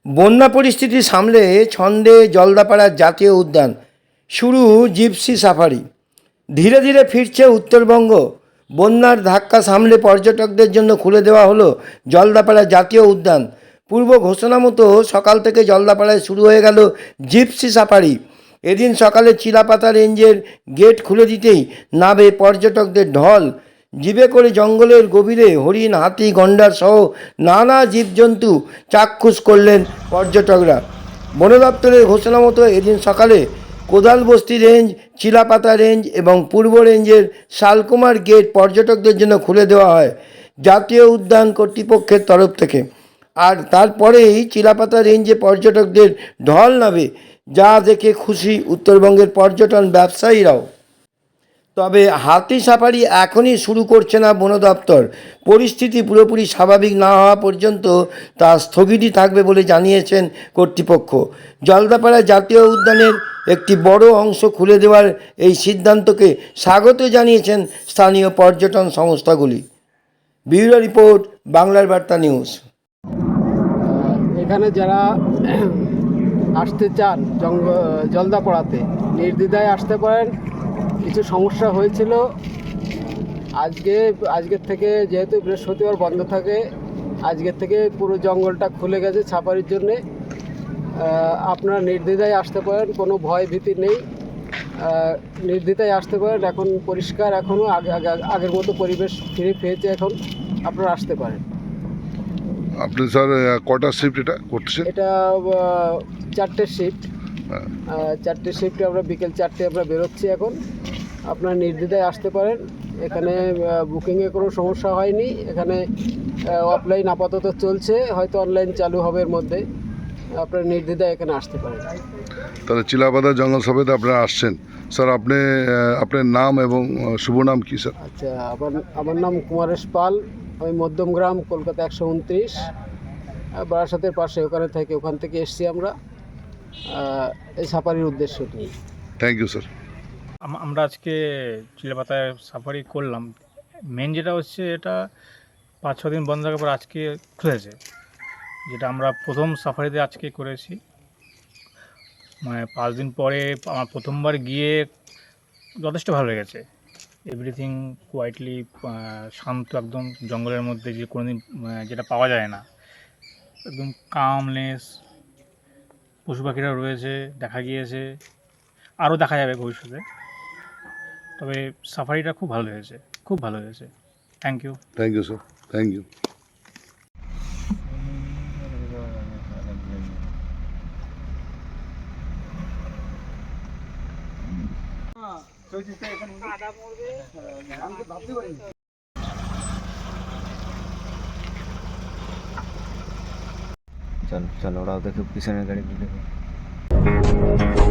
বন্যা পরিস্থিতি সামলে ছন্দে জলদাপাড়ার জাতীয় উদ্যান, শুরু জিপসি সাফারি। ধীরে ধীরে ফিরছে উত্তরবঙ্গ। বন্যার ধাক্কা সামলে পর্যটকদের জন্য খুলে দেওয়া হলো জলদাপাড়া জাতীয় উদ্যান। পূর্ব ঘোষণা মতো সকাল থেকে জলদাপাড়ায় শুরু হয়ে গেল জিপসি সাফারি। এদিন সকালে চিলাপাতা রেঞ্জের গেট খুলে দিতেই নাবে পর্যটকদের ঢল। জিপে করে জঙ্গলের গভীরে হরিণ, হাতি, গন্ডার সহ নানা জীবজন্তু চাক্ষুষ করলেন পর্যটকরা। বন দপ্তরের ঘোষণা মতো এদিন সকালে কোদালবস্তি রেঞ্জ, চিলাপাতা রেঞ্জ এবং পূর্ব রেঞ্জের শালকুমার গেট পর্যটকদের জন্য খুলে দেওয়া হয় জাতীয় উদ্যান কর্তৃপক্ষের তরফ থেকে। আর তারপরেই চিলাপাতা রেঞ্জে পর্যটকদের ঢল নামে, যা দেখে খুশি উত্তরবঙ্গের পর্যটন ব্যবসায়ীরাও। তবে হাতি সাফারি এখনই শুরু করছে না বন দপ্তর। পরিস্থিতি পুরোপুরি স্বাভাবিক না হওয়া পর্যন্ত তা স্থগিতই থাকবে বলে জানিয়েছেন কর্তৃপক্ষ। জলদাপাড়া জাতীয় উদ্যানের একটি বড় অংশ খুলে দেওয়ার এই সিদ্ধান্তকে স্বাগত জানিয়েছেন স্থানীয় পর্যটন সংস্থাগুলি। ব্যুরো রিপোর্ট, বাংলার বার্তা নিউজ। এখানে যারা আসতে চান জলদাপাড়াতে নির্দ্বিধায় আসতে পারেন। কিছু সমস্যা হয়েছিল, আজকের থেকে যেহেতু বৃহস্পতিবার বন্ধ থাকে, আজকের থেকে পুরো জঙ্গলটা খুলে গেছে সাফারির জন্যে। আপনারা নির্দ্বিধায় আসতে পারেন, কোনো ভয় ভীতি নেই, নির্দ্বিধায় আসতে পারেন। এখন পরিষ্কার, এখনও আগের মতো পরিবেশ ফিরে পেয়েছে, এখন আপনারা আসতে পারেন। আপনি স্যার কটা শিফট এটা করতেছেন? এটা 4টে শিফট। 4টে শিফটে আমরা বিকেল 4টে আমরা বেরোচ্ছি এখন। আপনারা নির্দ্বিধায় আসতে পারেন। এখানে বুকিংয়ে কোনো সমস্যা হয়নি। এখানে অফলাইন আপাতত চলছে, হয়তো অনলাইন চালু হবে এর মধ্যে। আপনারা নির্দ্বিধায় এখানে আসতে পারেন। তাহলে চিলাপাতা জঙ্গল সফারিতে আপনারা আসছেন। স্যার আপনার নাম এবং শুভ নাম কি স্যার? আচ্ছা, আমার নাম কুমারেশ পাল। আমি মধ্যমগ্রাম, কলকাতা 129, বারাসাতের পাশে ওখান থেকে এসছি আমরা এই সাফারির উদ্দেশ্য নিয়ে। Thank you sir. আমরা আজকে চিলাপাতায় সাফারি করলাম। মেন যেটা হচ্ছে, এটা 5-6 দিন বন্ধ থাকার পর আজকে খুলেছে, যেটা আমরা প্রথম সাফারিতে আজকে করেছি। মানে 5 দিন পরে আমার প্রথমবার গিয়ে যথেষ্ট ভালো লেগেছে। এভরিথিং কোয়াইটলি, শান্ত, একদম জঙ্গলের মধ্যে যে কোনো দিন যেটা পাওয়া যায় না, একদম কামনেস। পশু পাখিরা রয়েছে, দেখা গিয়েছে, আরও দেখা যাবে ভবিষ্যতে। তবে সাফারিটা খুব ভালো হয়েছে, খুব ভালো হয়েছে। Thank you sir, thank you. चलो चलो उड़ाओ, देखो पिछले गाड़ी भी देखो।